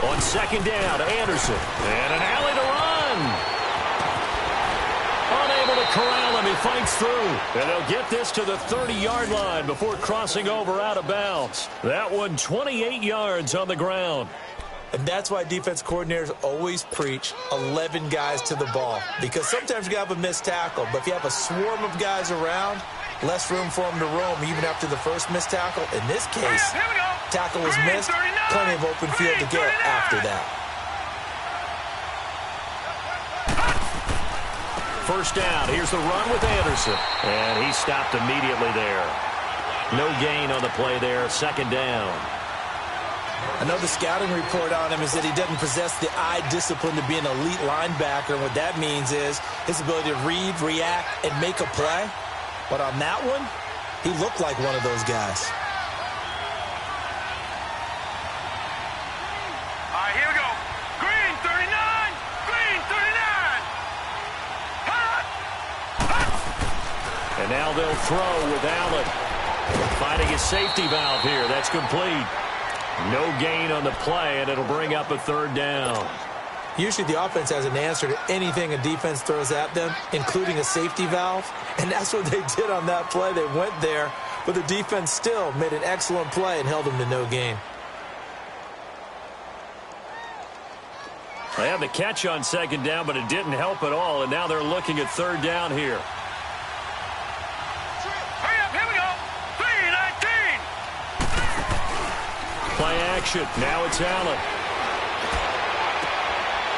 On second down, Anderson. And an alley to run. Unable to corral him. He fights through. And they'll get this to the 30-yard line before crossing over out of bounds. That one 28 yards on the ground. And that's why defense coordinators always preach 11 guys to the ball. Because sometimes you have a missed tackle, but if you have a swarm of guys around, less room for them to roam even after the first missed tackle. In this case, tackle was missed, plenty of open field to get after that. First down, here's the run with Anderson. And he stopped immediately there. No gain on the play there, second down. I know the scouting report on him is that he doesn't possess the eye discipline to be an elite linebacker. And what that means is his ability to read, react, and make a play. But on that one, he looked like one of those guys. All right, here we go. Green 39. Green 39. Hot. And now they'll throw with Allen. Finding his safety valve here. That's complete. No gain on the play, and it'll bring up a third down. Usually the offense has an answer to anything a defense throws at them, including a safety valve. And that's what they did on that play. They went there, but the defense still made an excellent play and held them to no gain. They had the catch on second down, but it didn't help at all, and now they're looking at third down here. Play action. Now it's Allen.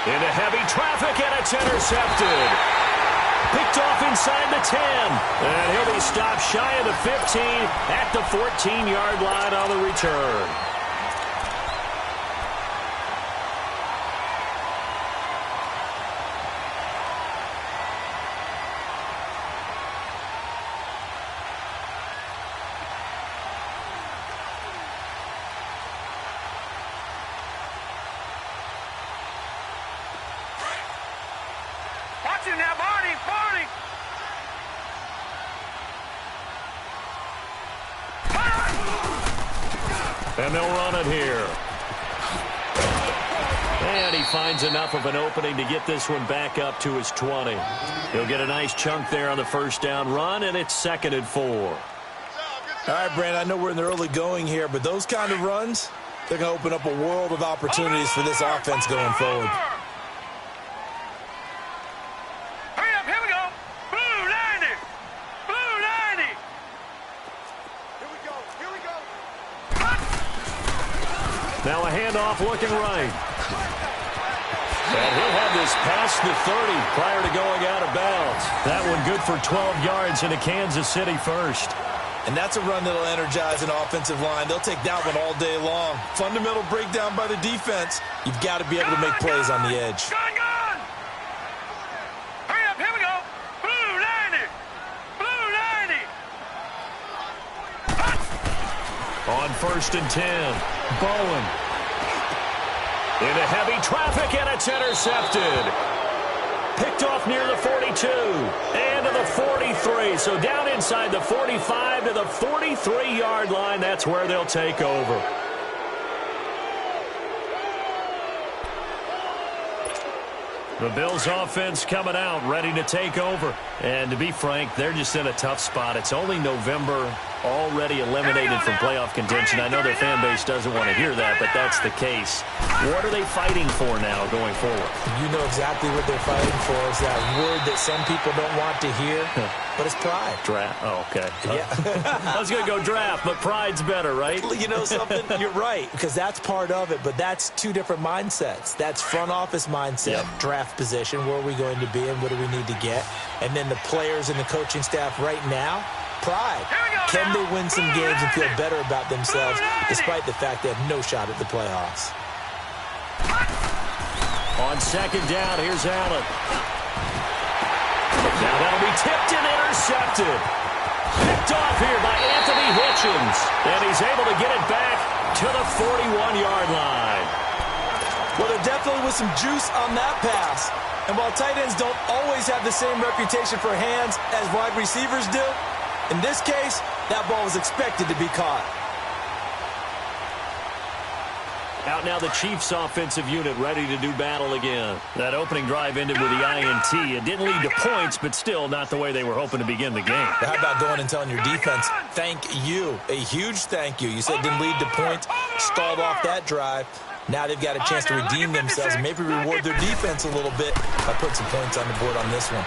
Into heavy traffic, and it's intercepted. Picked off inside the 10. And he'll be stopped shy of the 15 at the 14-yard line on the return. Now, Barney, Barney. And they'll run it here. And he finds enough of an opening to get this one back up to his 20. He'll get a nice chunk there on the first down run, and it's 2nd and 4. All right, Brandon, I know we're in the early going here, but those kind of runs, they're going to open up a world of opportunities for this offense going forward. Now a handoff looking right. And he'll have this past the 30 prior to going out of bounds. That one good for 12 yards into Kansas City first. And that's a run that'll energize an offensive line. They'll take that one all day long. Fundamental breakdown by the defense. You've got to be able to make plays on the edge. Hurry up, here we go. Blue 90. Blue 90. On 1st and 10, Bowen. Into heavy traffic, and it's intercepted. Picked off near the 42 and to the 43. So down inside the 45 to the 43-yard line. That's where they'll take over. The Bills offense coming out, ready to take over. And to be frank, they're just in a tough spot. It's only November, already eliminated from playoff contention. I know their fan base doesn't want to hear that, but that's the case. What are they fighting for now going forward? You know exactly what they're fighting for. Is that word that some people don't want to hear, but it's pride. Draft. Oh, okay. Yeah. I was going to go draft, but pride's better, right? You know something? You're right, because that's part of it, but that's two different mindsets. That's front office mindset, draft position, where are we going to be and what do we need to get? And then the players and the coaching staff right now, pride. Can they win some games and feel better about themselves despite the fact they have no shot at the playoffs? On second down, here's Allen. Now that'll be tipped and intercepted. Picked off here by Anthony Hitchens. And he's able to get it back to the 41-yard line. Well, there definitely was some juice on that pass. And while tight ends don't always have the same reputation for hands as wide receivers do, in this case, that ball was expected to be caught. Out now the Chiefs offensive unit ready to do battle again. That opening drive ended with the INT. It didn't lead to points, but still not the way they were hoping to begin the game. How about going and telling your defense, thank you, a huge thank you. You said it didn't lead to points, stalled off that drive. Now they've got a chance to redeem themselves and maybe reward their defense a little bit by putting some points on the board on this one.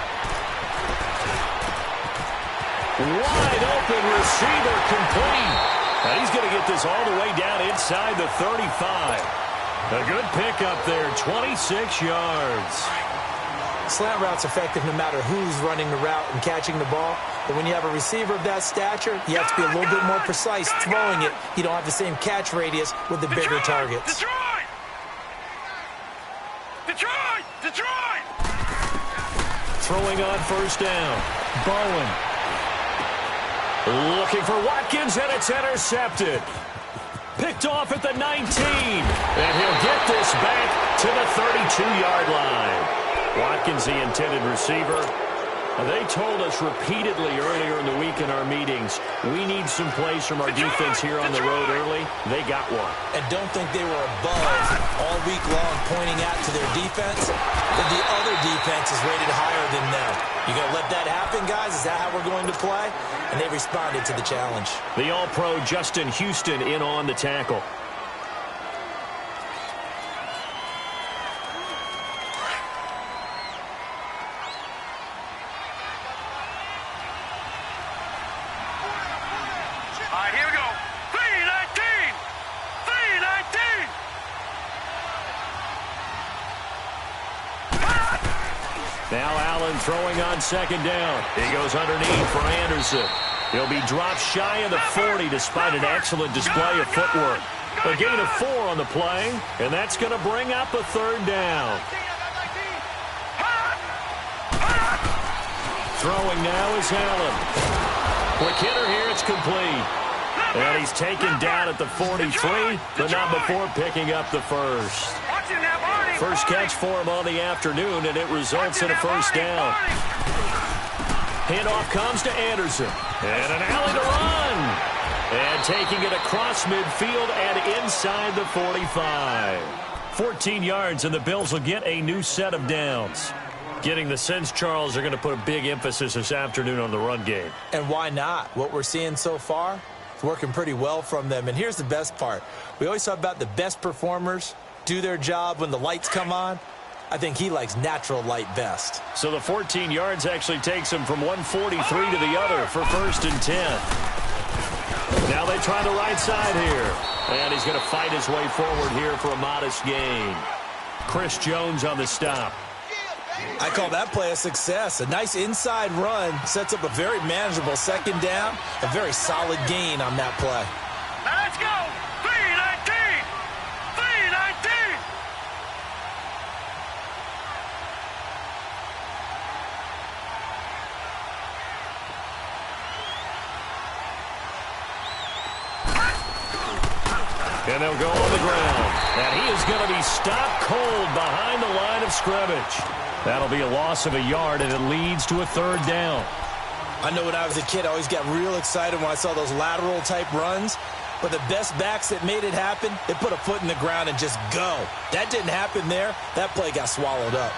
Wide open receiver complete. And he's going to get this all the way down inside the 35. A good pickup there, 26 yards. Slant route's effective no matter who's running the route and catching the ball. But when you have a receiver of that stature, you have to be a little bit more precise throwing it. You don't have the same catch radius with the bigger targets. Detroit! Throwing on first down. Bowen. Looking for Watkins, and it's intercepted. Picked off at the 19. And he'll get this back to the 32-yard line. Watkins, the intended receiver. They told us repeatedly earlier in the week in our meetings, we need some plays from our defense here on the road early. They got one. And don't think they were above all week long pointing out to their defense that the other defense is rated higher than them. You going to let that happen, guys? Is that how we're going to play? And they responded to the challenge. The All-Pro Justin Houston in on the tackle. Now Allen throwing on second down. He goes underneath for Anderson. He'll be dropped shy of the 40 despite an excellent display of footwork. A gain of 4 on the play, and that's going to bring up a third down. Throwing now is Allen. Quick hitter here, it's complete. And he's taken down at the 43, but not before picking up the first. First catch for him on the afternoon, and it results in a first down. Handoff comes to Anderson. And an alley to run. And taking it across midfield and inside the 45. 14 yards, and the Bills will get a new set of downs. Getting the sense, Charles, they're going to put a big emphasis this afternoon on the run game. And why not? What we're seeing so far, it's working pretty well from them. And here's the best part. We always talk about the best performers do their job when the lights come on. I think he likes natural light best. So the 14 yards actually takes him from 143 to the other for first and 10. Now they try the right side here. And he's going to fight his way forward here for a modest gain. Chris Jones on the stop. I call that play a success. A nice inside run sets up a very manageable second down. A very solid gain on that play. Now let's go. 319. 319. And they'll go on the ground. And he is going to be stopped cold behind the line of scrimmage. That'll be a loss of a yard, and it leads to a third down. I know when I was a kid, I always got real excited when I saw those lateral-type runs. But the best backs that made it happen, they put a foot in the ground and just go. That didn't happen there. That play got swallowed up.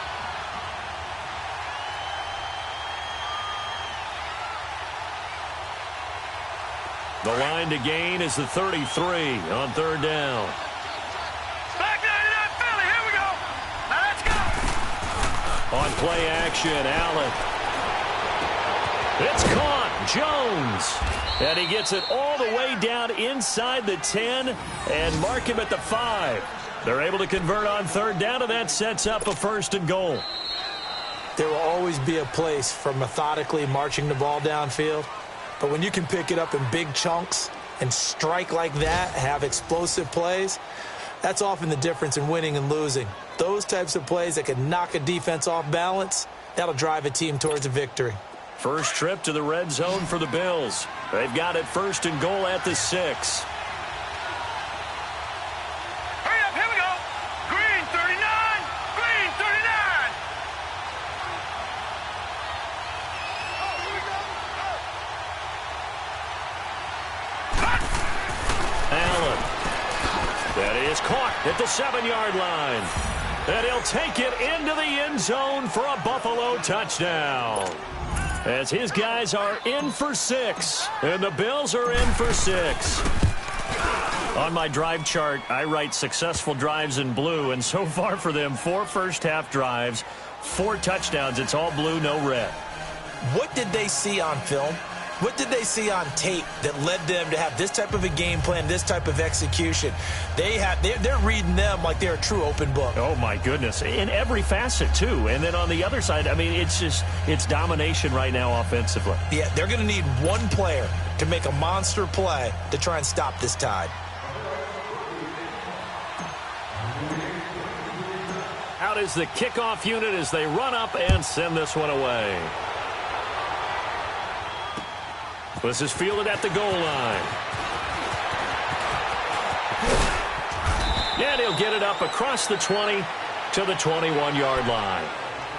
The line to gain is the 33 on third down. Back 99 Philly. Here we go. Now let's go. On play action, Allen. It's caught. Jones. And he gets it all the way down inside the 10 and mark him at the 5. They're able to convert on third down, and that sets up a first and goal. There will always be a place for methodically marching the ball downfield. But when you can pick it up in big chunks and strike like that, have explosive plays, that's often the difference in winning and losing. Those types of plays that can knock a defense off balance, that'll drive a team towards a victory. First trip to the red zone for the Bills. They've got it first and goal at the 6. Hurry up. Here we go. Green 39. Green 39. Allen That is caught at the 7-yard line. And he'll take it into the end zone for a Buffalo touchdown. As his guys are in for 6, and the Bills are in for 6. On my drive chart, I write successful drives in blue, and so far for them, 4 first-half drives, 4 touchdowns. It's all blue, no red. What did they see on film? What did they see on tape that led them to have this type of a game plan, this type of execution? They're reading them like they're a true open book. Oh, my goodness. In every facet, too. And then on the other side, I mean, it's domination right now offensively. Yeah, they're going to need one player to make a monster play to try and stop this tide. Out is the kickoff unit as they run up and send this one away. This is fielded at the goal line. And he'll get it up across the 20 to the 21-yard line.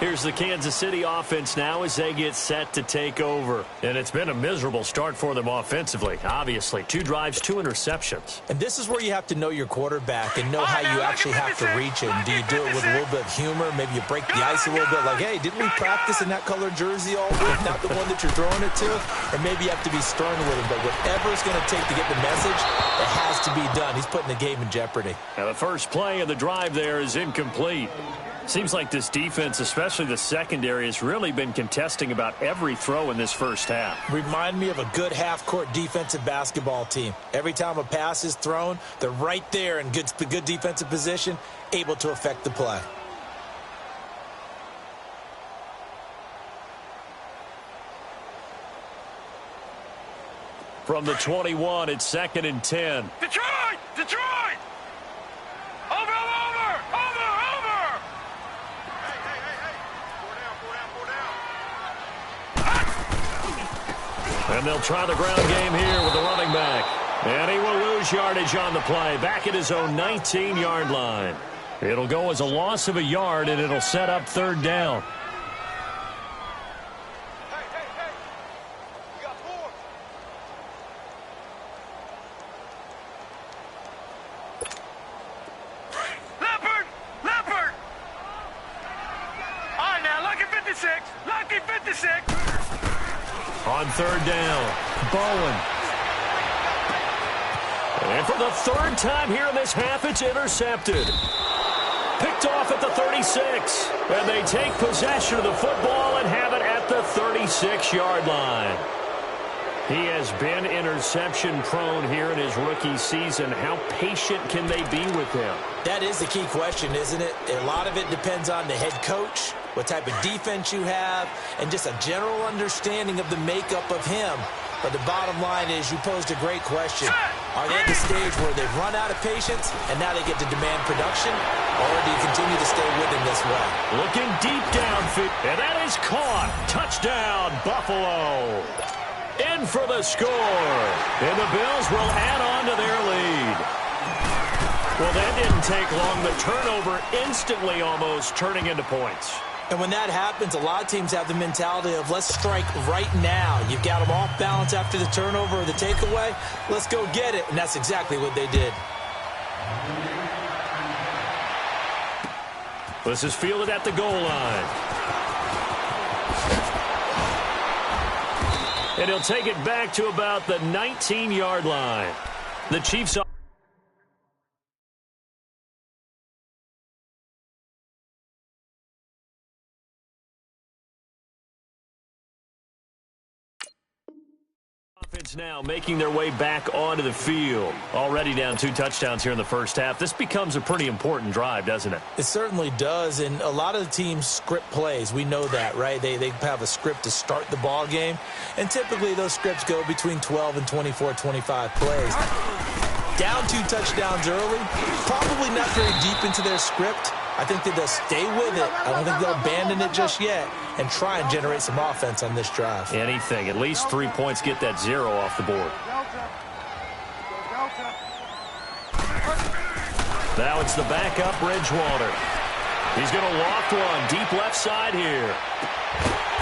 Here's the Kansas City offense now as they get set to take over. And it's been a miserable start for them offensively, obviously. 2 drives, 2 interceptions. And this is where you have to know your quarterback and know how you actually have to reach him. Do you do it with a little bit of humor? Maybe you break the ice a little bit like, hey, didn't we practice in that colored jersey all week? Not the one that you're throwing it to? Or maybe you have to be stern with him. But whatever it's going to take to get the message, it has to be done. He's putting the game in jeopardy. Now the first play of the drive there is incomplete. Seems like this defense, especially the secondary, has really been contesting about every throw in this first half. Remind me of a good half-court defensive basketball team. Every time a pass is thrown, they're right there in good defensive position, able to affect the play. From the 21, it's 2nd and 10. Detroit! Detroit! Over! And they'll try the ground game here with the running back. And he will lose yardage on the play, back at his own 19-yard line. It'll go as a loss of a yard, and it'll set up 3rd down. You got 4. Leopard! All right, now, lucky 56. Lucky 56. On 3rd down, Bowen. And for the 3rd time here in this half, it's intercepted. Picked off at the 36. And they take possession of the football and have it at the 36-yard line. He has been interception-prone here in his rookie season. How patient can they be with him? That is the key question, isn't it? A lot of it depends on the head coach, what type of defense you have, and just a general understanding of the makeup of him. But the bottom line is you posed a great question. Are they at the stage where they've run out of patience and now they get to demand production? Or do you continue to stay with him this way? Looking deep downfield, and that is caught. Touchdown, Buffalo. In for the score. And the Bills will add on to their lead. Well, that didn't take long. The turnover instantly almost turning into points. And when that happens, a lot of teams have the mentality of let's strike right now. You've got them off balance after the turnover or the takeaway. Let's go get it. And that's exactly what they did. This is fielded at the goal line. And he'll take it back to about the 19-yard line. The Chiefs offense now making their way back onto the field. Already down 2 touchdowns here in the first half. This becomes a pretty important drive, doesn't it? It certainly does, and a lot of the teams script plays. We know that, right? They have a script to start the ball game, and typically those scripts go between 12 and 24, 25 plays. Down 2 touchdowns early, probably not very deep into their script. I think that they'll stay with it. I don't think they'll abandon it just yet and try and generate some offense on this drive. Anything. At least 3 points, get that 0 off the board. Now it's the backup, Bridgewater. He's going to loft one deep left side here.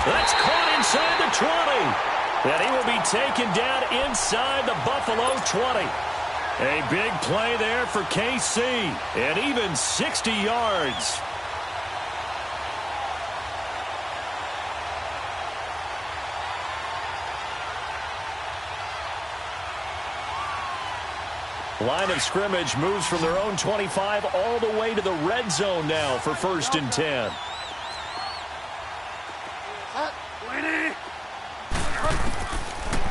That's caught inside the 20. And he will be taken down inside the Buffalo 20. A big play there for KC, and even 60 yards. Line of scrimmage moves from their own 25 all the way to the red zone now for 1st and 10.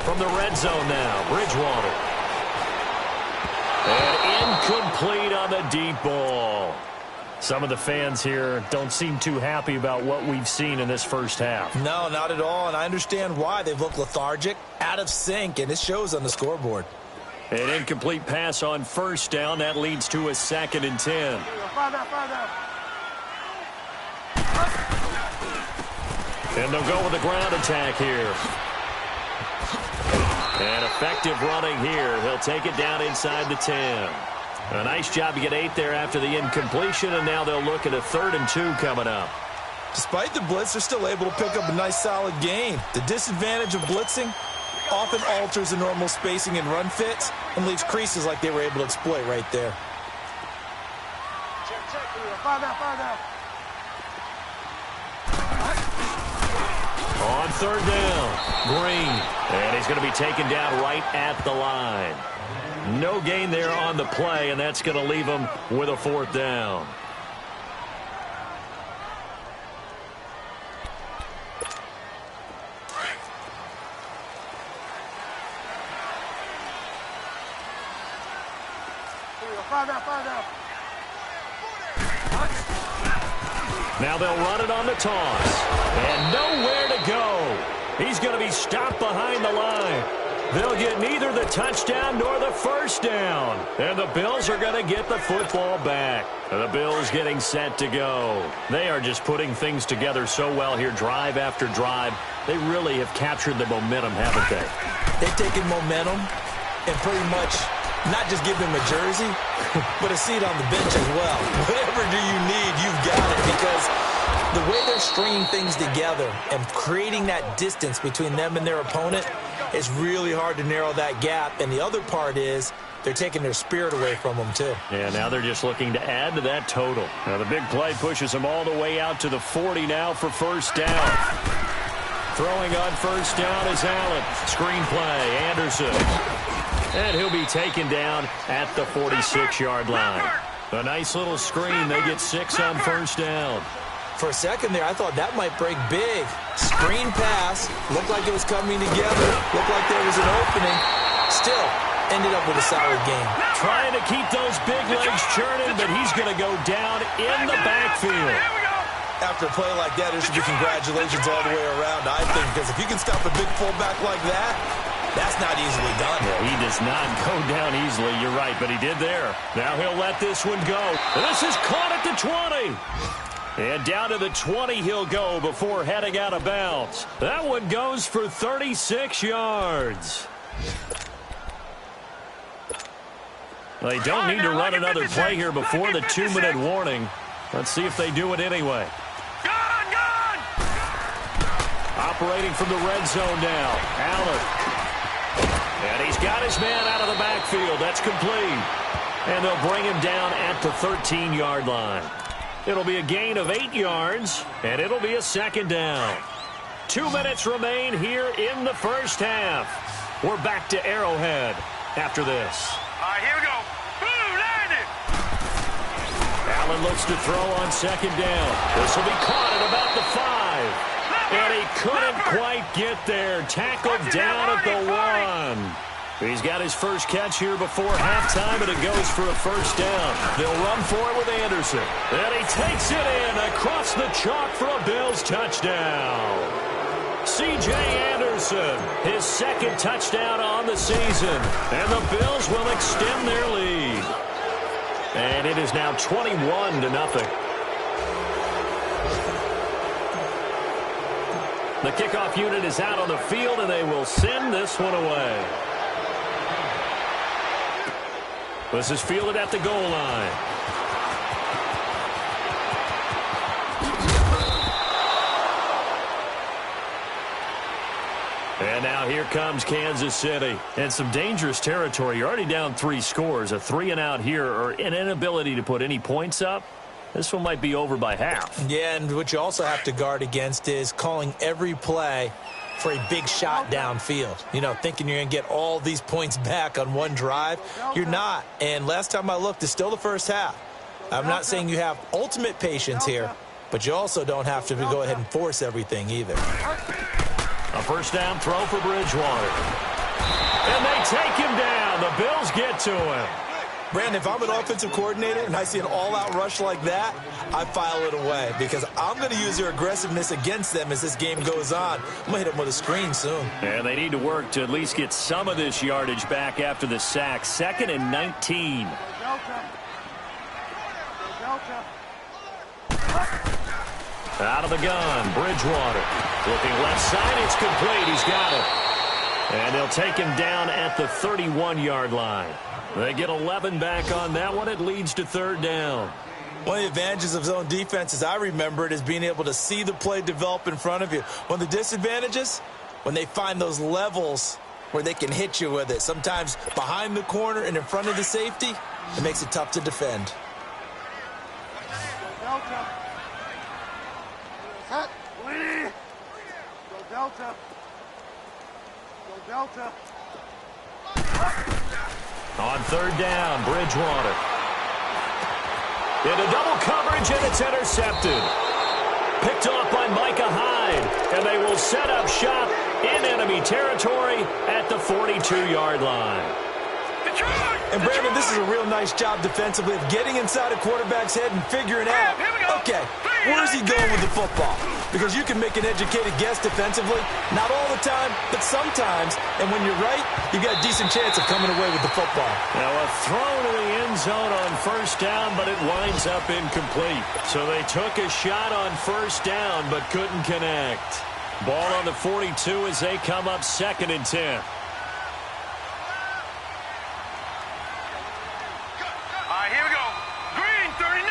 From the red zone now, Bridgewater. And incomplete on the deep ball. Some of the fans here don't seem too happy about what we've seen in this first half. No, not at all, and I understand why. They've looked lethargic, out of sync, and it shows on the scoreboard. An incomplete pass on 1st down. That leads to a 2nd and 10. And they'll go with the ground attack here. And effective running here. He'll take it down inside the 10. A nice job to get 8 there after the incompletion, and now they'll look at a 3rd and 2 coming up. Despite the blitz, they're still able to pick up a nice, solid gain. The disadvantage of blitzing often alters the normal spacing and run fits and leaves creases like they were able to exploit right there. On 3rd down, Green. And he's going to be taken down right at the line. No gain there on the play, and that's going to leave him with a 4th down. Now they'll run it on the toss. And nowhere to go. He's going to be stopped behind the line. They'll get neither the touchdown nor the 1st down. And the Bills are going to get the football back. The Bills getting set to go. They are just putting things together so well here, drive after drive. They really have captured the momentum, haven't they? They've taken momentum and pretty much not just give him a jersey, but a seat on the bench as well. Whatever do you need, you've got it, because the way they're stringing things together and creating that distance between them and their opponent is really hard to narrow that gap. And the other part is they're taking their spirit away from them, too. Yeah, now they're just looking to add to that total. Now the big play pushes them all the way out to the 40 now for 1st down. Throwing on 1st down is Allen. Screen play, Anderson. And he'll be taken down at the 46-yard line. A nice little screen. They get 6 on 1st down. For a second there, I thought that might break big. Screen pass. Looked like it was coming together. Looked like there was an opening. Still, ended up with a solid game. Trying to keep those big legs churning, but he's going to go down in the backfield. After a play like that, there should be congratulations all the way around, I think, because if you can stop a big fullback like that, that's not easily done. Yeah, he does not go down easily, you're right, but he did there. Now he'll let this one go. This is caught at the 20. And down to the 20 he'll go before heading out of bounds. That one goes for 36 yards. They don't need to run another play here before the 2-minute warning. Let's see if they do it anyway. Gone! Operating from the red zone now, Allen. And he's got his man out of the backfield. That's complete. And they'll bring him down at the 13-yard line. It'll be a gain of 8 yards, and it'll be a 2nd down. 2 minutes remain here in the first half. We're back to Arrowhead after this. All right, here we go. Boom, landed. Allen looks to throw on 2nd down. This will be caught at about the 5. And he couldn't quite get there. Tackled down at the 1. He's got his first catch here before halftime, and it goes for a 1st down. They'll run for it with Anderson. And he takes it in across the chalk for a Bills touchdown. C.J. Anderson, his 2nd touchdown on the season. And the Bills will extend their lead. And it is now 21-0. The kickoff unit is out on the field, and they will send this one away. This is fielded at the goal line. And now here comes Kansas City. And some dangerous territory. You're already down 3 scores. A 3-and-out here, or an inability to put any points up. This one might be over by half. Yeah, and what you also have to guard against is calling every play for a big shot downfield. You know, thinking you're going to get all these points back on one drive. You're not. And last time I looked, it's still the first half. I'm not saying you have ultimate patience here, but you also don't have to go ahead and force everything either. A first down throw for Bridgewater. And they take him down. The Bills get to him. Brandon, if I'm an offensive coordinator and I see an all-out rush like that, I file it away because I'm going to use their aggressiveness against them as this game goes on. I'm going to hit them with a screen soon. And they need to work to at least get some of this yardage back after the sack. 2nd and 19. Out of the gun, Bridgewater. Looking left side, it's complete. He's got it. And they'll take him down at the 31-yard line. They get 11 back on that one. It leads to 3rd down. One of the advantages of zone defense, as I remember it, is being able to see the play develop in front of you. One of the disadvantages, when they find those levels where they can hit you with it, sometimes behind the corner and in front of the safety, it makes it tough to defend. Delta. Set. Go Delta. Go Delta. On 3rd down, Bridgewater. Into double coverage, and it's intercepted. Picked off by Micah Hyde, and they will set up shop in enemy territory at the 42-yard line. And, Brandon, this is a real nice job defensively of getting inside a quarterback's head and figuring out, okay, where's he going with the football? Because you can make an educated guess defensively, not all the time, but sometimes. And when you're right, you've got a decent chance of coming away with the football. Now a throw to the end zone on 1st down, but it winds up incomplete. So they took a shot on 1st down, but couldn't connect. Ball on the 42 as they come up 2nd and 10. Here we go. Green 39.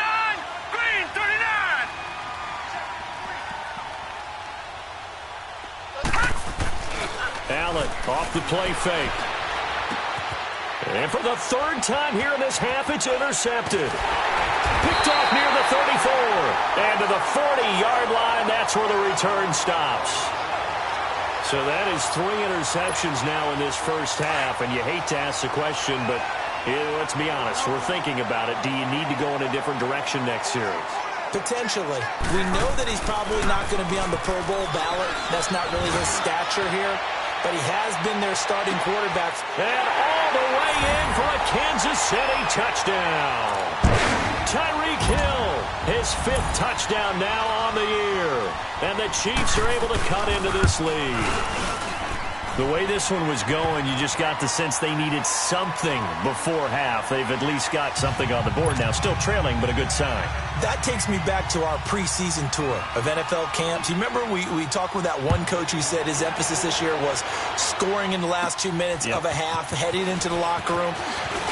Green 39. Allen off the play fake. And for the 3rd time here in this half, it's intercepted. Picked off near the 34. And to the 40-yard line, that's where the return stops. So that is 3 interceptions now in this first half. And you hate to ask the question, but let's be honest, we're thinking about it. Do you need to go in a different direction next series? Potentially. We know that he's probably not going to be on the Pro Bowl ballot. That's not really his stature here. But he has been their starting quarterback. And all the way in for a Kansas City touchdown. Tyreek Hill, his 5th touchdown now on the year. And the Chiefs are able to cut into this lead. The way this one was going, you just got the sense they needed something before half. They've at least got something on the board now. Still trailing, but a good sign. That takes me back to our preseason tour of NFL camps. You remember we talked with that one coach who said his emphasis this year was scoring in the last 2 minutes of a half, heading into the locker room.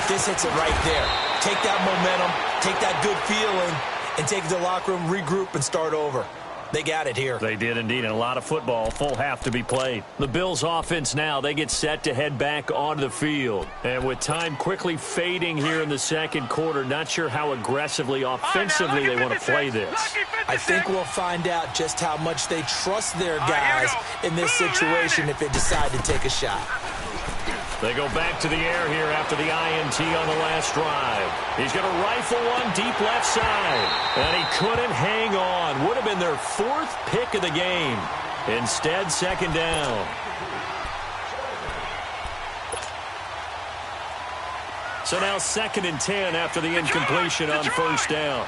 This hits it right there. Take that momentum, take that good feeling, and take it to the locker room, regroup, and start over. They got it here. They did indeed, and a lot of football, full half to be played. The Bills offense now, they get set to head back onto the field. And with time quickly fading here in the 2nd quarter, not sure how aggressively, offensively they want to play this. I think we'll find out just how much they trust their guys in this situation if they decide to take a shot. They go back to the air here after the INT on the last drive. He's going to rifle one deep left side. And he couldn't hang on. Would have been their 4th pick of the game. Instead, 2nd down. So now 2nd and 10 after the incompletion on 1st down.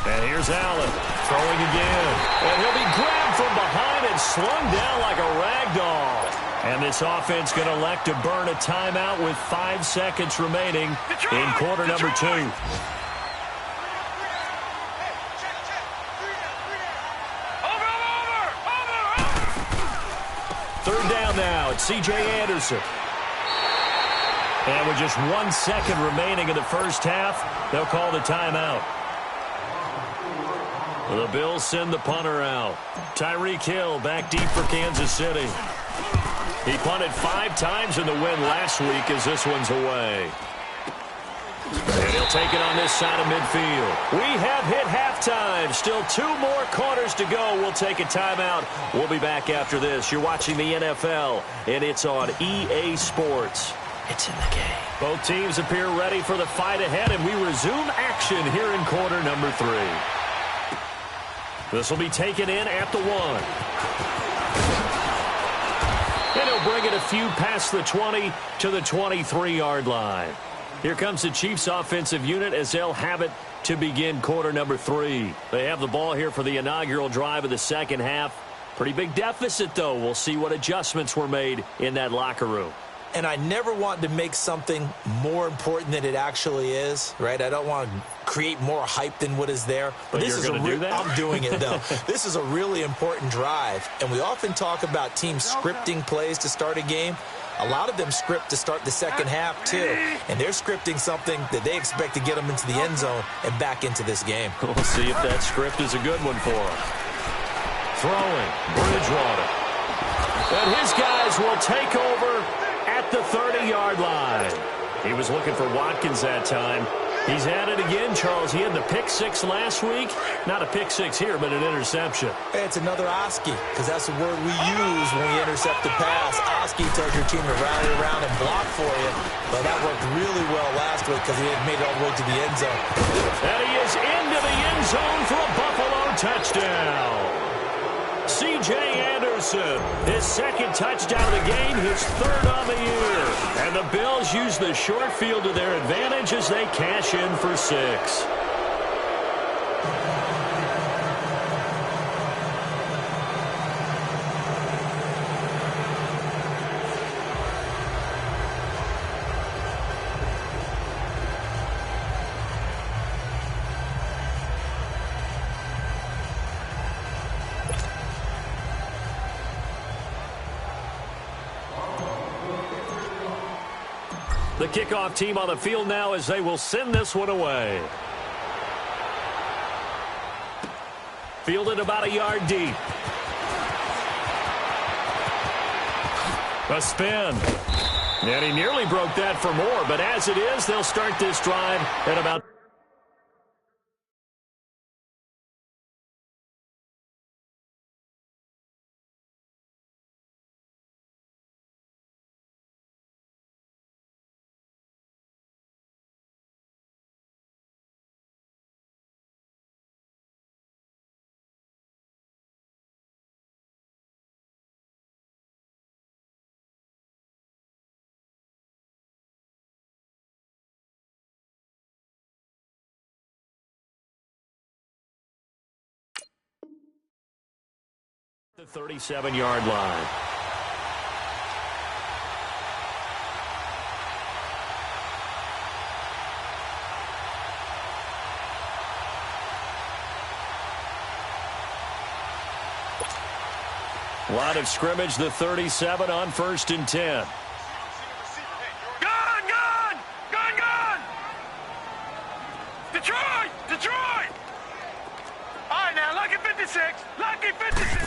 And here's Allen throwing again. And he'll be grabbed from behind and slung down like a rag doll. And this offense going to elect to burn a timeout with 5 seconds remaining in quarter number 2. Third down now. It's C.J. Anderson. And with just 1 second remaining in the first half, they'll call the timeout. The Bills send the punter out. Tyreek Hill back deep for Kansas City. He punted 5 times in the win last week as this one's away. And he'll take it on this side of midfield. We have hit halftime. Still 2 more quarters to go. We'll take a timeout. We'll be back after this. You're watching the NFL, and it's on EA Sports. It's in the game. Both teams appear ready for the fight ahead, and we resume action here in quarter number 3. This will be taken in at the 1. And he'll bring it a few past the 20 to the 23-yard line. Here comes the Chiefs offensive unit as they'll have it to begin quarter number 3. They have the ball here for the inaugural drive of the second half. Pretty big deficit, though. We'll see what adjustments were made in that locker room. And I never want to make something more important than it actually is, right? I don't want to create more hype than what is there. But this is do that? I'm doing it, though. This is a really important drive. And we often talk about teams scripting plays to start a game. A lot of them script to start the second half, too. And they're scripting something that they expect to get them into the end zone and back into this game. We'll see if that script is a good one for them. Throwing, Bridgewater. And his guys will take over at the 30-yard line. He was looking for Watkins that time. He's at it again, Charles. He had the pick 6 last week. Not a pick 6 here, but an interception. Hey, it's another Oski, because that's the word we use when we intercept the pass. Oski tells your team to rally around and block for you. But that worked really well last week because he had made it all the way to the end zone. And he is into the end zone for a Buffalo touchdown. C.J. Anderson, his 2nd touchdown of the game, his 3rd on the year. And the Bills use the short field to their advantage as they cash in for 6. The kickoff team on the field now as they will send this one away. Fielded about a yard deep. A spin. And he nearly broke that for more, but as it is, they'll start this drive at about the 37-yard line. Line of scrimmage, the 37 on 1st and 10. Gun, gun! Gun, gun! Detroit! Detroit! All right, now, lucky 56. Lucky 56.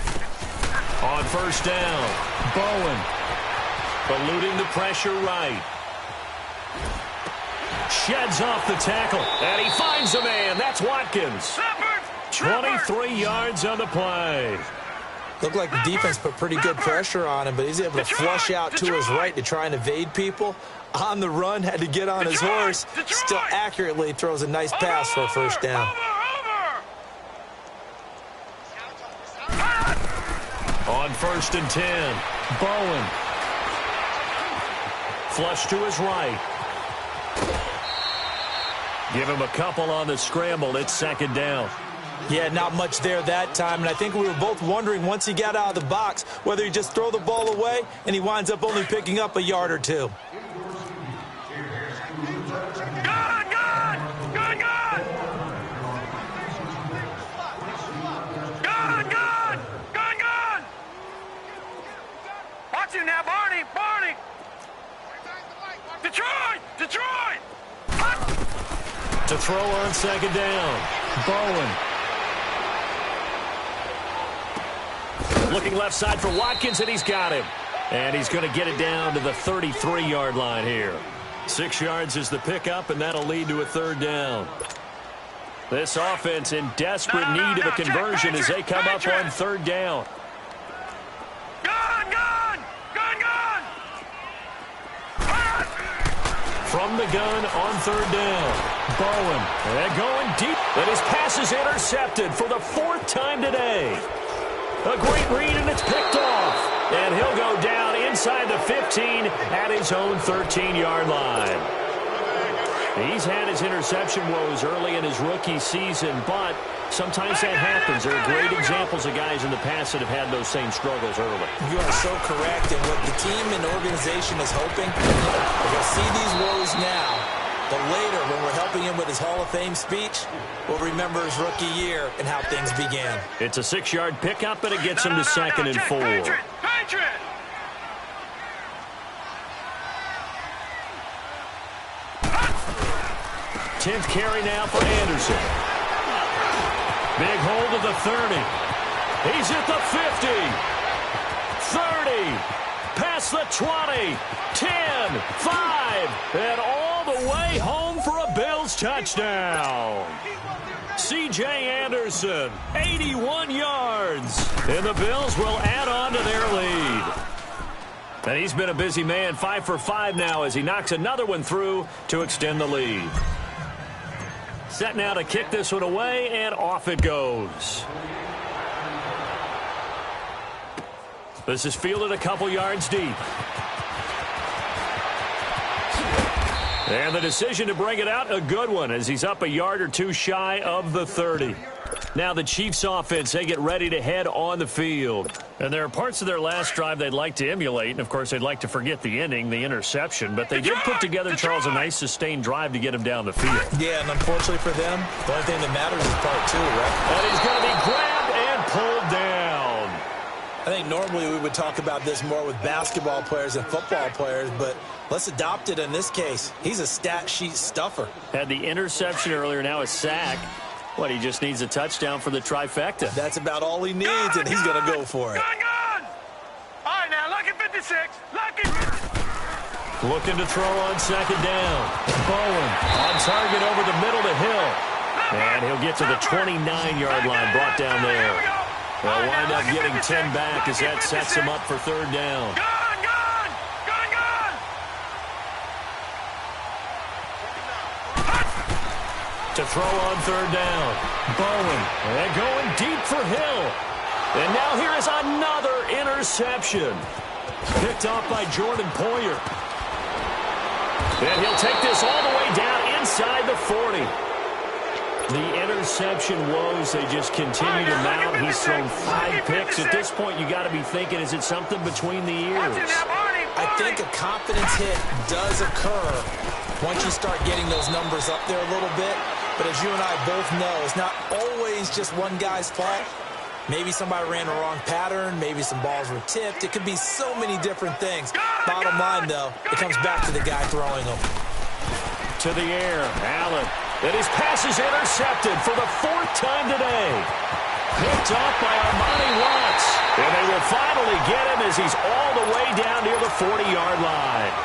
On 1st down, Bowen eluding the pressure right. Sheds off the tackle, and he finds a man. That's Watkins. 23 yards on the play. Looked like the defense put pretty good pressure on him, but he's able to flush out to his right to try and evade people. On the run, had to get on his horse. Still accurately throws a nice pass for a 1st down. On 1st and 10, Bowen. Flush to his right. Give him a couple on the scramble. It's 2nd down. Yeah, not much there that time, and I think we were both wondering once he got out of the box whether he just throw the ball away, and he winds up only picking up a yard or 2. Now, Barney, Barney! Detroit! Detroit! To throw on 2nd down, Bowen. Looking left side for Watkins, and he's got him. And he's going to get it down to the 33-yard line here. 6 yards is the pickup, and that'll lead to a third down. This offense in desperate need of a conversion as they come up on third down. From the gun on third down. Bowen, and going deep. And his pass is intercepted for the 4th time today. A great read, and it's picked off. And he'll go down inside the 15 at his own 13-yard line. He's had his interception woes early in his rookie season, but sometimes that happens. There are great examples of guys in the past that have had those same struggles early. You are so correct. And what the team and organization is hoping, we're going to see these woes now, but later when we're helping him with his Hall of Fame speech, we'll remember his rookie year and how things began. It's a 6-yard pickup, and it gets him to 2nd and 4. Patriot! 10th carry now for Anderson. Big hold of the 30. He's at the 50. 30. Past the 20. 10. 5. And all the way home for a Bills touchdown. C.J. Anderson, 81 yards. And the Bills will add on to their lead. And he's been a busy man, 5 for 5 now as he knocks another one through to extend the lead. Set now to kick this one away, and off it goes. This is fielded a couple yards deep. And the decision to bring it out, a good one, as he's up a yard or two shy of the 30. Now the Chiefs offense, they get ready to head on the field. And there are parts of their last drive they'd like to emulate, and of course they'd like to forget the ending, the interception, but they did put together, Charles, a nice sustained drive to get him down the field. Yeah, and unfortunately for them, the only thing that matters is part 2, right? And he's going to be grabbed and pulled down. I think normally we would talk about this more with basketball players and football players, but let's adopt it in this case. He's a stat sheet stuffer. Had the interception earlier, now a sack. What, he just needs a touchdown for the trifecta. That's about all he needs, and he's going to go for it. Gun! All right, now, lucky 56. Lucky. Looking to throw on second down. Bowen on target over the middle to Hill. And he'll get to the 29-yard line, brought down there. They'll wind up getting 10 back as that sets him up for third down. Gun! To throw on third down. Bowen, and going deep for Hill. And now here is another interception. Picked off by Jordan Poyer. And he'll take this all the way down inside the 40. The interception woes, they just continue to mount. He's thrown 5 picks. At this point, you got to be thinking, is it something between the ears? I think a confidence hit does occur once you start getting those numbers up there a little bit. But as you and I both know, it's not always just one guy's fault. Maybe somebody ran the wrong pattern. Maybe some balls were tipped. It could be so many different things. Bottom line, though, it comes back to the guy throwing them. To the air, Allen. And his pass is intercepted for the 4th time today. Picked off by Armani Watts. And they will finally get him as he's all the way down near the 40-yard line.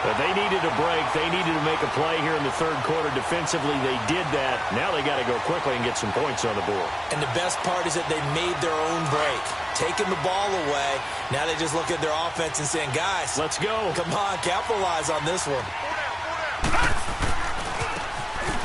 But they needed a break. They needed to make a play here in the third quarter. Defensively, they did that. Now they got to go quickly and get some points on the board. And the best part is that they made their own break. Taking the ball away. Now they just look at their offense and saying, guys, let's go. Come on, capitalize on this one.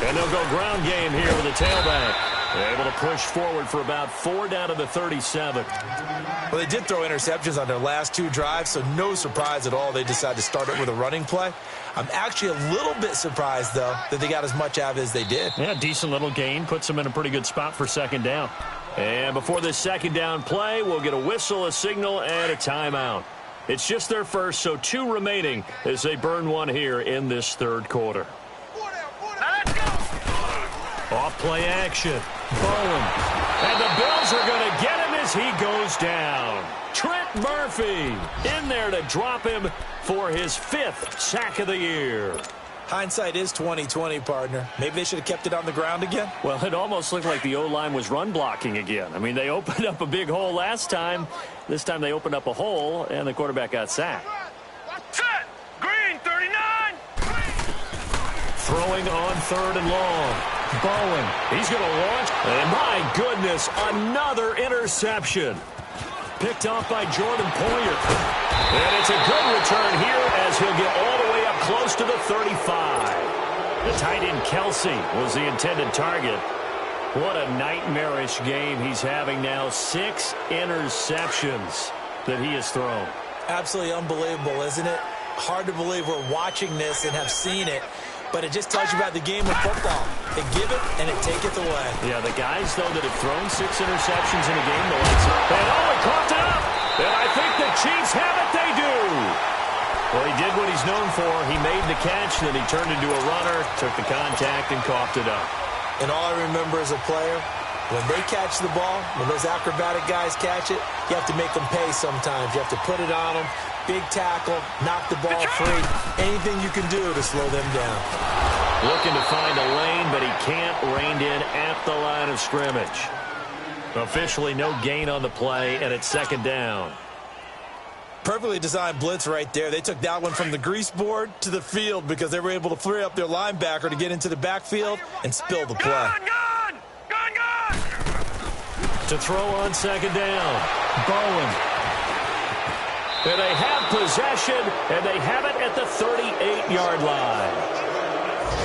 And they'll go ground game here with a tailback. They're able to push forward for about 4 down to the 37. Well, they did throw interceptions on their last 2 drives, so no surprise at all they decided to start it with a running play. I'm actually a little bit surprised, though, that they got as much out of it as they did. Yeah, decent little gain. Puts them in a pretty good spot for second down. And before this second down play, we'll get a whistle, a signal, and a timeout. It's just their first, so 2 remaining as they burn one here in this third quarter. Off play action. Bowen. And the Bills are going to get him as he goes down. Trent Murphy in there to drop him for his 5th sack of the year. Hindsight is 20/20, partner. Maybe they should have kept it on the ground again. Well, it almost looked like the O-line was run blocking again. I mean, they opened up a big hole last time. This time they opened up a hole, and the quarterback got sacked. Set. Green, 39. Throwing on 3rd and long. Bowen. He's going to launch. And my goodness, another interception. Picked off by Jordan Poyer. And it's a good return here as he'll get all the way up close to the 35. The tight end Kelsey was the intended target. What a nightmarish game he's having now. 6 interceptions that he has thrown. Absolutely unbelievable, isn't it? Hard to believe we're watching this and have seen it, but it just tells you about the game of football. They give it and it taketh away. Yeah, the guys, though, that have thrown 6 interceptions in a game, the likes of... And he coughed it up! And I think the Chiefs have it. They do! Well, he did what he's known for. He made the catch, then he turned into a runner, took the contact, and coughed it up. And all I remember as a player, when they catch the ball, when those acrobatic guys catch it, you have to make them pay sometimes. You have to put it on them, big tackle, knock the ball free, anything you can do to slow them down. Looking to find a lane, but he can't. Reined in at the line of scrimmage. Officially no gain on the play, and it's 2nd down. Perfectly designed blitz right there. They took that one from the grease board to the field because they were able to free up their linebacker to get into the backfield and spill the play. Gun! To throw on 2nd down. Bowen. And they have possession, and they have it at the 38-yard line.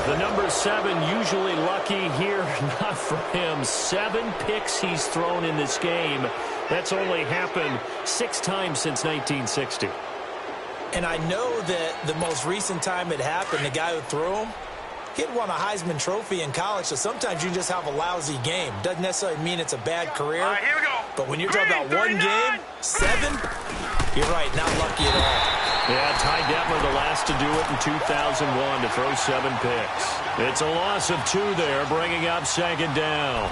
The number 7 usually lucky here. Not for him. 7 picks he's thrown in this game. That's only happened 6 times since 1960. And I know that the most recent time it happened, the guy who threw him, he had won a Heisman Trophy in college, so sometimes you just have a lousy game. Doesn't necessarily mean it's a bad career. All right, here we go. But when you're talking about one game, 7, you're right, not lucky at all. Yeah, Ty Detmer the last to do it in 2001 to throw 7 picks. It's a loss of 2 there, bringing up 2nd down.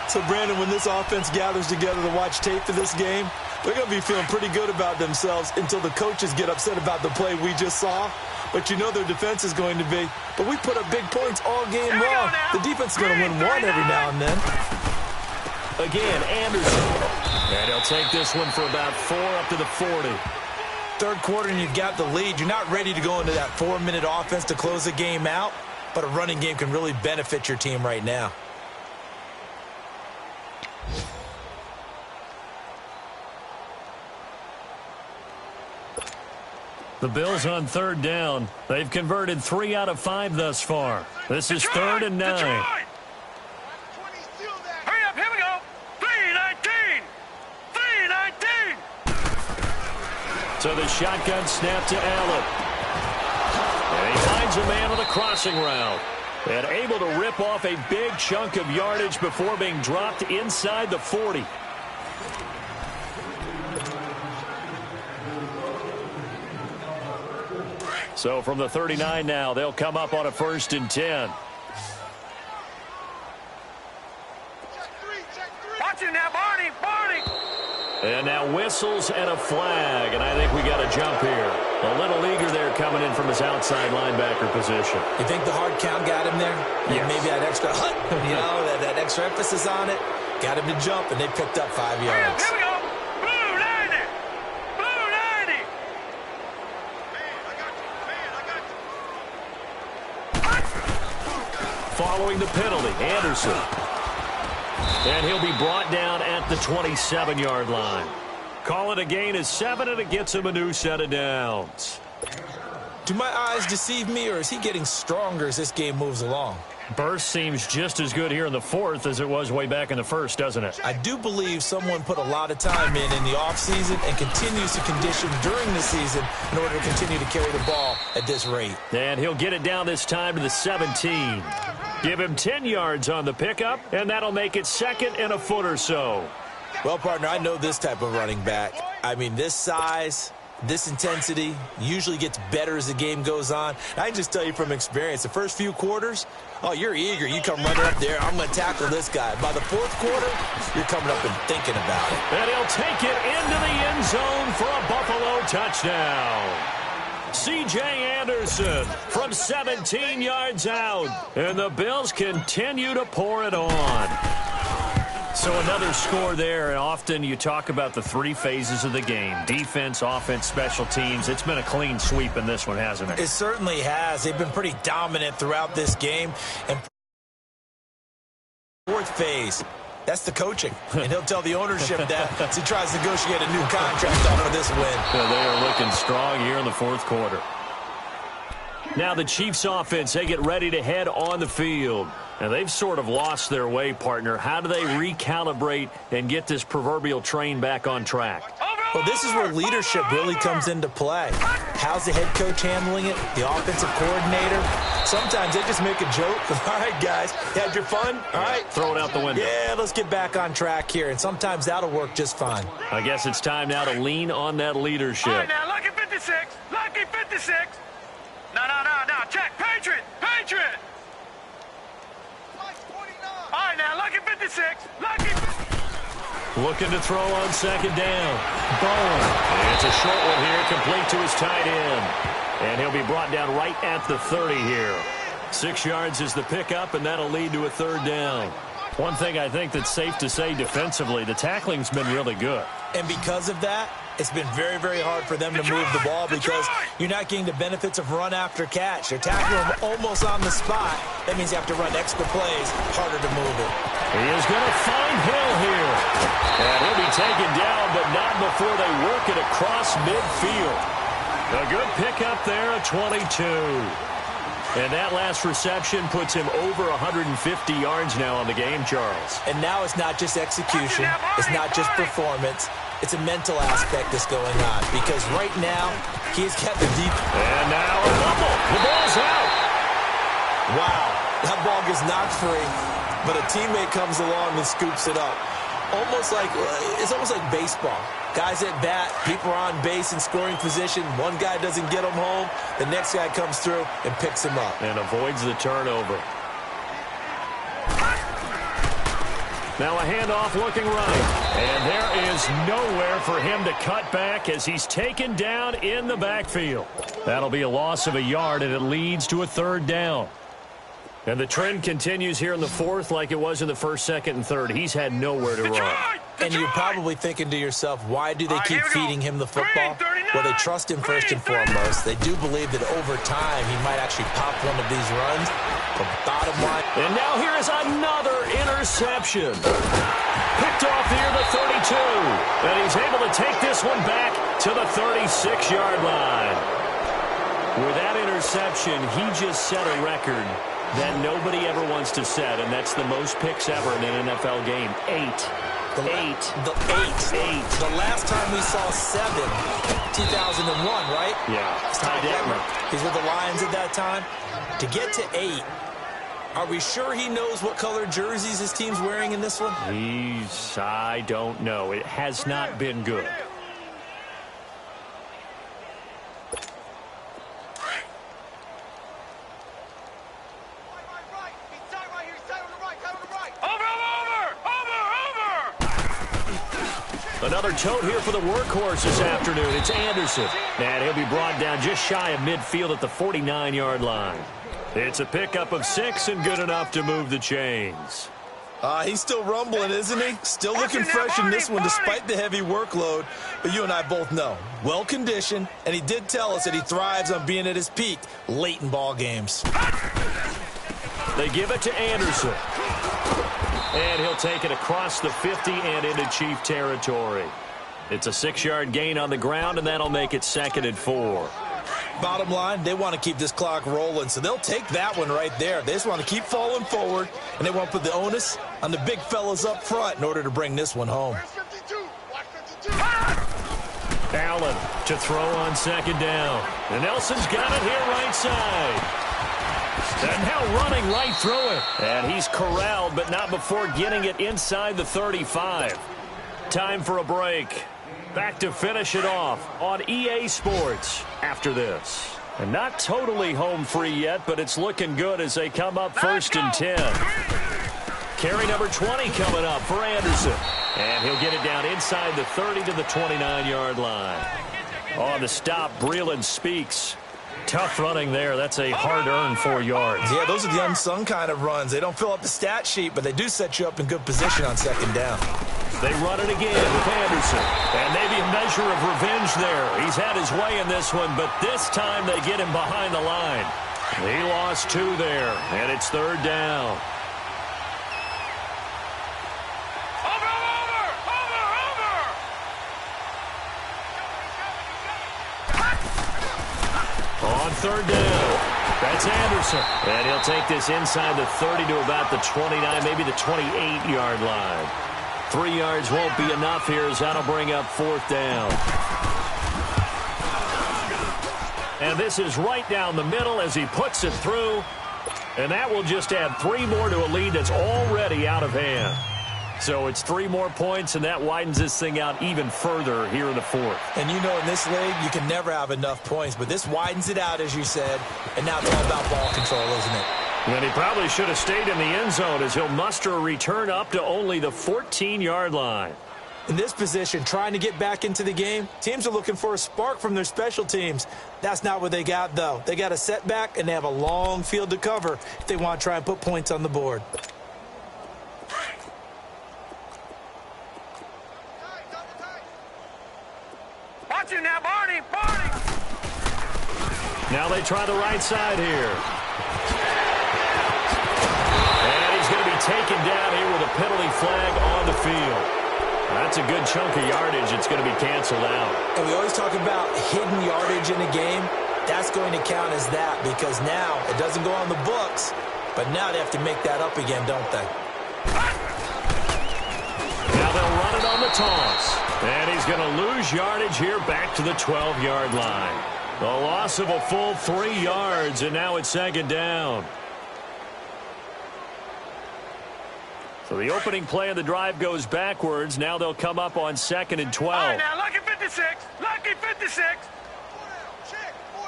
So, Brandon, when this offense gathers together to watch tape for this game, they're going to be feeling pretty good about themselves until the coaches get upset about the play we just saw. But you know their defense is going to be. But we put up big points all game long. The defense is going to win one every now and then. Again, Anderson. And he'll take this one for about 4 up to the 40. 3rd quarter and you've got the lead. You're not ready to go into that 4-minute offense to close the game out. But a running game can really benefit your team right now. The Bills on 3rd down. They've converted 3 out of 5 thus far. This is 3rd and 9. Hurry up, here we go. 3-19. 3-19. So the shotgun snap to Allen. And he finds a man on the crossing route. And able to rip off a big chunk of yardage before being dropped inside the 40. So from the 39 now, they'll come up on a 1st and 10. Watch it now, Barney. And now whistles and a flag, and I think we got a jump here. A little eager there coming in from his outside linebacker position. You think the hard count got him there? Yes. Maybe that extra that extra emphasis on it got him to jump, and they picked up 5 yards. Here we go. Blue 90. Blue 90. Following the penalty, Anderson. And he'll be brought down at the 27-yard line. Call it a gain of 7, and it gets him a new set of downs. Do my eyes deceive me, or is he getting stronger as this game moves along? Burst seems just as good here in the 4th as it was way back in the 1st, doesn't it? I do believe someone put a lot of time in the offseason and continues to condition during the season in order to continue to carry the ball at this rate. And he'll get it down this time to the 17. Give him 10 yards on the pickup, and that'll make it 2nd and a foot or so. Well, partner, I know this type of running back. I mean, this size, this intensity usually gets better as the game goes on. I can just tell you from experience, the first few quarters, oh, you're eager. You come running up there, I'm going to tackle this guy. By the 4th quarter, you're coming up and thinking about it. And he'll take it into the end zone for a Buffalo touchdown. C.J. Anderson from 17 yards out. And the Bills continue to pour it on. So another score there, and often you talk about the three phases of the game. Defense, offense, special teams. It's been a clean sweep in this one, hasn't it? It certainly has. They've been pretty dominant throughout this game. And fourth phase, that's the coaching. And he'll tell the ownership that as he tries to negotiate a new contract off of this win. Yeah, they are looking strong here in the fourth quarter. Now the Chiefs offense, they get ready to head on the field. Now they've sort of lost their way, partner. How do they recalibrate and get this proverbial train back on track? Well, this is where leadership really comes into play. How's the head coach handling it? The offensive coordinator? Sometimes they just make a joke. All right, guys, you had your fun? All right. Throw it out the window. Yeah, let's get back on track here. And sometimes that'll work just fine. I guess it's time now to lean on that leadership. All right, now, lucky 56. Lucky 56. No. Check. Patriot. All right, now, lucky 56. Lucky. Looking to throw on second down. Bowen. It's a short one here, complete to his tight end. And he'll be brought down right at the 30 here. 6 yards is the pickup, and that'll lead to a third down. One thing I think that's safe to say defensively, the tackling's been really good. And because of that, it's been very, very hard for them to move the ball because you're not getting the benefits of run after catch. They're tackling them almost on the spot. That means you have to run extra plays, harder to move it. He is going to find Hill here. And he'll be taken down, but not before they work it across midfield. A good pickup there, a 22. And that last reception puts him over 150 yards now on the game, Charles. And now it's not just execution. It's not just performance. It's a mental aspect that's going on because right now he's got the deep. And now a fumble. The ball's out. Wow. That ball gets knocked free, but a teammate comes along and scoops it up. It's almost like baseball. Guys at bat, people are on base in scoring position. One guy doesn't get him home. The next guy comes through and picks him up. And avoids the turnover. Now a handoff looking right. And there is nowhere for him to cut back as he's taken down in the backfield. That'll be a loss of a yard, and it leads to a third down. And the trend continues here in the fourth like it was in the first, second, and third. He's had nowhere to run. And you're probably thinking to yourself, why do they keep feeding him the football? Well, they trust him first and foremost. They do believe that over time he might actually pop one of these runs. But bottom line. And now here is another interception. Picked off near the 32. And he's able to take this one back to the 36-yard line. With that interception, he just set a record that nobody ever wants to set, and that's the most picks ever in an NFL game. 8. The last time we saw 7, 2001, right? Yeah. Ty Detmer. He's with the Lions at that time. To get to 8, are we sure he knows what color jerseys his team's wearing in this one? I don't know. It has not been good. Another tote here for the workhorse this afternoon. It's Anderson. And he'll be brought down just shy of midfield at the 49-yard line. It's a pickup of 6 and good enough to move the chains. He's still rumbling, isn't he? Still looking fresh in this one despite the heavy workload. But you and I both know, well-conditioned, and he did tell us that he thrives on being at his peak late in ball games. They give it to Anderson. And he'll take it across the 50 and into Chief territory. It's a 6-yard gain on the ground, and that'll make it 2nd and 4. Bottom line, they want to keep this clock rolling, so they'll take that one right there. They just want to keep falling forward, and they want to put the onus on the big fellas up front in order to bring this one home. Allen to throw on 2nd down. And Nelson's got it here right side. And now running right through it. And he's corralled, but not before getting it inside the 35. Time for a break. Back to finish it off on EA Sports after this. And not totally home free yet, but it's looking good as they come up 1st and 10. Carry number 20 coming up for Anderson. And he'll get it down inside the 30 to the 29-yard line. On the stop, Breeland Speaks. Tough running there. That's a hard-earned 4 yards. Yeah, those are the unsung kind of runs. They don't fill up the stat sheet, but they do set you up in good position on second down. They run it again with Anderson. And maybe a measure of revenge there. He's had his way in this one, but this time they get him behind the line. He lost 2 there, and it's third down. On third down, that's Anderson. And he'll take this inside the 30 to about the 29, maybe the 28-yard line. 3 yards won't be enough here as that'll bring up fourth down. And this is right down the middle as he puts it through. And that will just add 3 more to a lead that's already out of hand. So it's 3 more points, and that widens this thing out even further here in the fourth. And you know in this league, you can never have enough points, but this widens it out, as you said, and now it's all about ball control, isn't it? And he probably should have stayed in the end zone as he'll muster a return up to only the 14-yard line. In this position, trying to get back into the game, teams are looking for a spark from their special teams. That's not what they got, though. They got a setback, and they have a long field to cover if they want to try and put points on the board. Watch it now, Barney! Barney! Now they try the right side here. And he's going to be taken down here with a penalty flag on the field. That's a good chunk of yardage. It's going to be canceled out. And we always talk about hidden yardage in a game. That's going to count as that because now it doesn't go on the books, but now they have to make that up again, don't they? Now they'll run it on the toss. And he's going to lose yardage here back to the 12-yard line. The loss of a full 3 yards, and now it's second down. So the opening play of the drive goes backwards. Now they'll come up on 2nd and 12. All right, now, lucky 56. Lucky 56.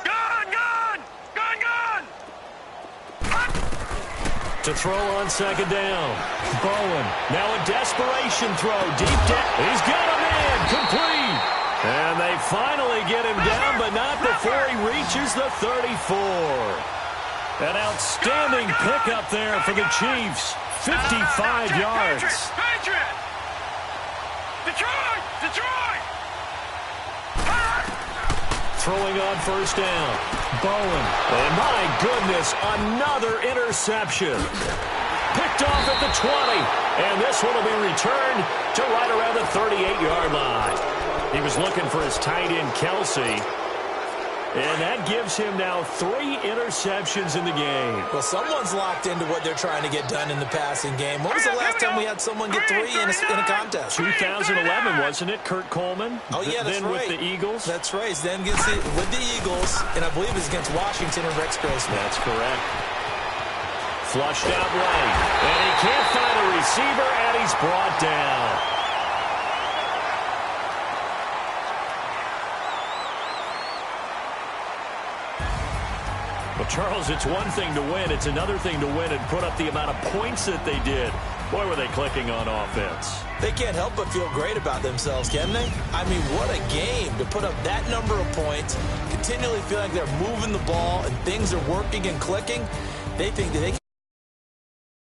Gun, gun! Gun, gun! To throw on second down. Bowen. Now a desperation throw. Deep down. He's got a man. Complete. And they finally get him down, but not before he reaches the 34. An outstanding pickup there for the Chiefs. 55 yards. Patriot! Detroit! Detroit! Throwing on first down. Bowen. And my goodness, another interception. Picked off at the 20. And this one will be returned to right around the 38-yard line. He was looking for his tight end, Kelsey. And that gives him now 3 interceptions in the game. Well, someone's locked into what they're trying to get done in the passing game. When was the last time we had someone get 3 in a contest? 2011, wasn't it? Kurt Coleman? Oh, yeah, that's then right. With the Eagles? That's right. Then gets it with the Eagles, and I believe it's against Washington and Rex Grossman. That's correct. Flushed out right. And he can't find a receiver, and he's brought down. Well, Charles, it's one thing to win. It's another thing to win and put up the amount of points that they did. Boy, were they clicking on offense. They can't help but feel great about themselves, can they? I mean, what a game to put up that number of points, continually feel like they're moving the ball and things are working and clicking. They think that they can